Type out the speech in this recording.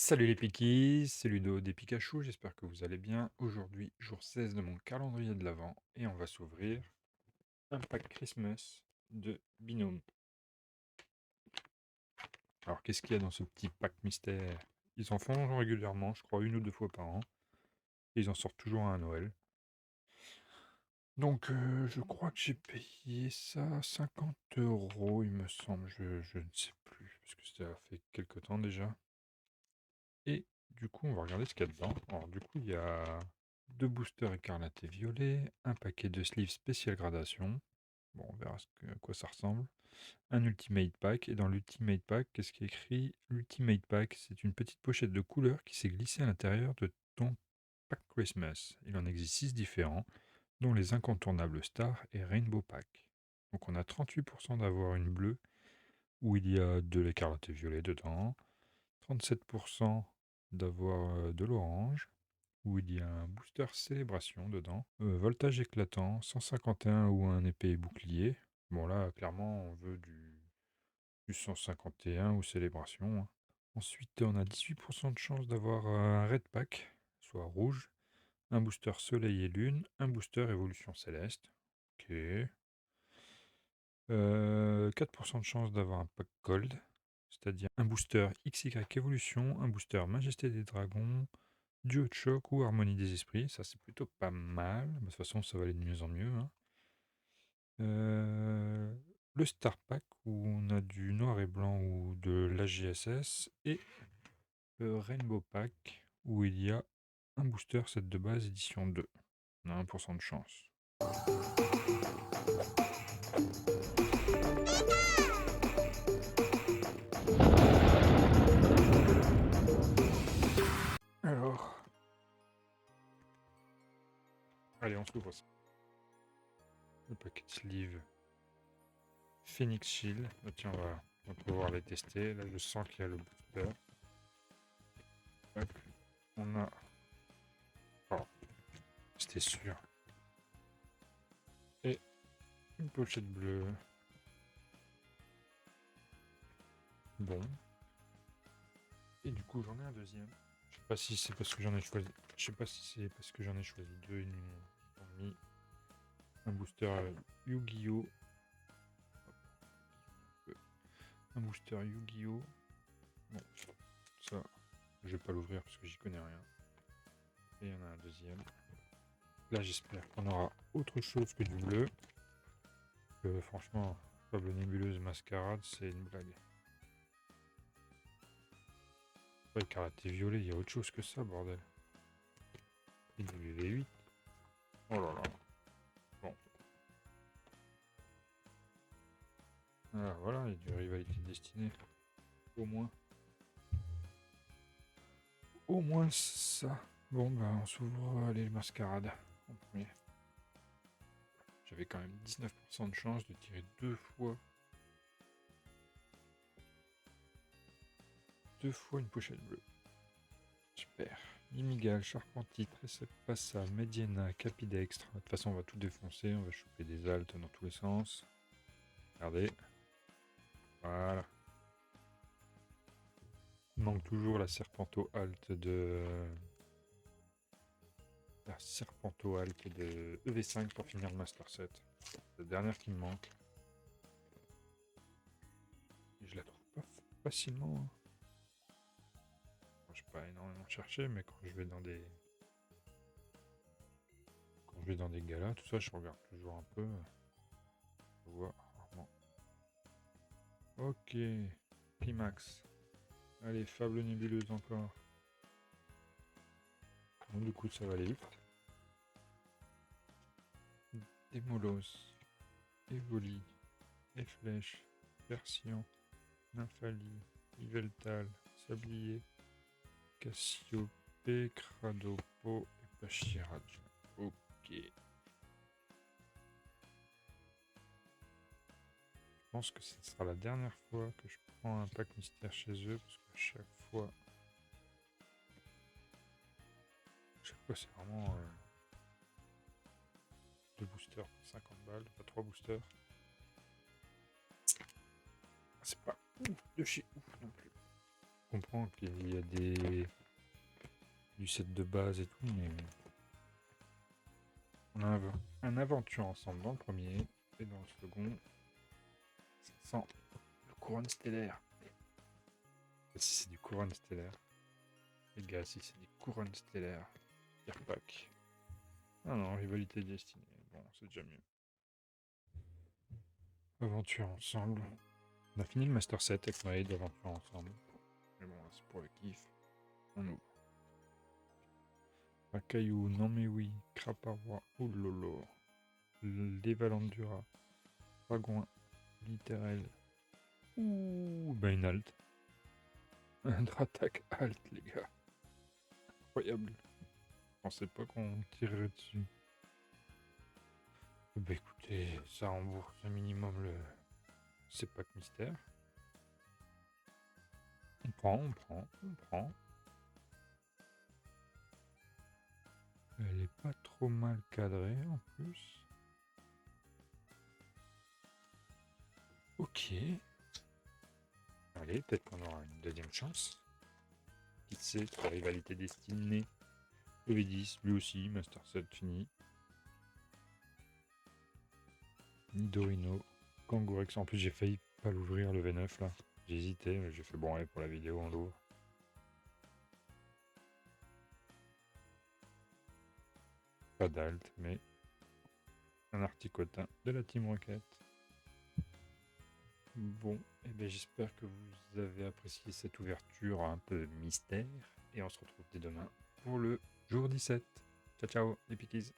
Salut les Pikis, c'est Ludo des Pikachu, j'espère que vous allez bien. Aujourd'hui, jour 16 de mon calendrier de l'Avent, et on va s'ouvrir un pack Christmas de Binôme. Alors, qu'est-ce qu'il y a dans ce petit pack mystère? Ils en font régulièrement, je crois une ou deux fois par an, et ils en sortent toujours à un Noël. Donc, je crois que j'ai payé ça 50 euros, il me semble, je ne sais plus, parce que ça fait quelques temps déjà. Et du coup, on va regarder ce qu'il y a dedans. Alors, du coup, il y a deux boosters écarlate et violet, un paquet de sleeves spécial gradation. Bon, on verra à quoi ça ressemble. Un Ultimate Pack. Et dans l'Ultimate Pack, qu'est-ce qui est écrit? L'Ultimate Pack, c'est une petite pochette de couleur qui s'est glissée à l'intérieur de ton pack Christmas. Il en existe 6 différents, dont les incontournables Star et Rainbow Pack. Donc on a 38% d'avoir une bleue, où il y a de l'écarlate et violet dedans. 37% d'avoir de l'orange, où il y a un booster célébration dedans. Voltage éclatant, 151 ou un épée et bouclier. Bon là, clairement, on veut du 151 ou célébration, hein. Ensuite, on a 18% de chance d'avoir un red pack, soit rouge, un booster soleil et lune, un booster évolution céleste. Ok. 4% de chance d'avoir un pack gold, c'est-à-dire un booster XY évolution, un booster majesté des dragons, duo de choc ou harmonie des esprits. Ça, c'est plutôt pas mal. De toute façon, ça va aller de mieux en mieux, hein. Euh, le Star Pack où on a du noir et blanc ou de l'AGSS. Et le Rainbow Pack où il y a un booster set de base édition 2. On a 1% de chance. Alors, allez, on s'ouvre ça. Le paquet de sleeve Phoenix Shield. Ah, tiens, on va pouvoir les tester. Là, je sens qu'il y a le booster. Hop. On a. Oh, c'était sûr. Et une pochette bleue. Bon. Et du coup, j'en ai un deuxième. Je sais pas si c'est parce que j'en ai choisi. Je sais pas si c'est parce que j'en ai choisi deux. Ils m'ont mis un booster Yu-Gi-Oh! Un booster Yu-Gi-Oh! Bon, ça, je vais pas l'ouvrir parce que j'y connais rien. Et il y en a un deuxième. Là, j'espère qu'on aura autre chose que du bleu. Franchement, Fable Nébuleuse Mascarade, c'est une blague. Ouais, karaté violet, il y a autre chose que ça, bordel. Il y a du V8. Oh là là. Bon. Ah, voilà, il y a du rivalité destinée. Au moins. Au moins ça. Bon, bah, on s'ouvre les mascarades en premier. J'avais quand même 19% de chance de tirer deux fois une pochette bleue. Super. Mimigal, Charpentier, Passa, Mediana, Capidextre. De toute façon, on va tout défoncer. On va choper des altes dans tous les sens. Regardez. Voilà. Il manque toujours la Serpento Alt de. La Serpento Alt de EV5 pour finir le Master Set. C'est la dernière qui me manque. Et je la trouve pas facilement, hein. Je n'ai pas énormément cherché, mais quand je vais dans des galas, tout ça, je regarde toujours un peu. Je vois rarement. Ok, Climax. Allez, Fable Nébuleuse encore. Bon, du coup, ça va aller vite. Démolos, Evoli, Efflèche, Persian, Nymphalie, Yveltal, Sablier, Cassiope, Cradopo et Pachiraj. Ok. Je pense que ce sera la dernière fois que je prends un pack mystère chez eux, parce qu'à chaque fois c'est vraiment deux boosters pour 50 balles, pas trois boosters. C'est pas ouf de chez ouf non plus. comprends qu'il y a du set de base et tout, mais on a un aventure ensemble dans le premier et dans le second, sans le couronne stellaire. Si c'est du couronne stellaire, les gars, si c'est des couronnes stellaires, tire pack. Ah non, rivalité destinée. Bon, c'est déjà mieux. Aventure ensemble. On a fini le Master 7 avec Noé d'aventure ensemble. Mais bon, là, c'est pour le kiff. On ouvre. Un caillou, non mais oui. Craparois, oulolo. L'Evalandura. Dragouin. Littéral. Ouh, ben une halte. Un Dratak halte, les gars. Incroyable. Je pensais pas qu'on tirerait dessus. Bah écoutez, ça rembourse un minimum le... C'est pas que mystère. On prend. Elle est pas trop mal cadrée en plus. Ok. Allez, peut-être qu'on aura une deuxième chance. Qui sait, la rivalité destinée. Le V10, lui aussi, Master 7 fini. Nidorino, Kangourex. En plus, j'ai failli pas l'ouvrir le V9 là. J'ai hésité, mais j'ai fait bon, allez, pour la vidéo, on l'ouvre. Pas d'alt, mais un articotin de la Team Rocket. Bon, et bien j'espère que vous avez apprécié cette ouverture un peu mystère. Et on se retrouve dès demain pour le jour 17. Ciao ciao les piquis.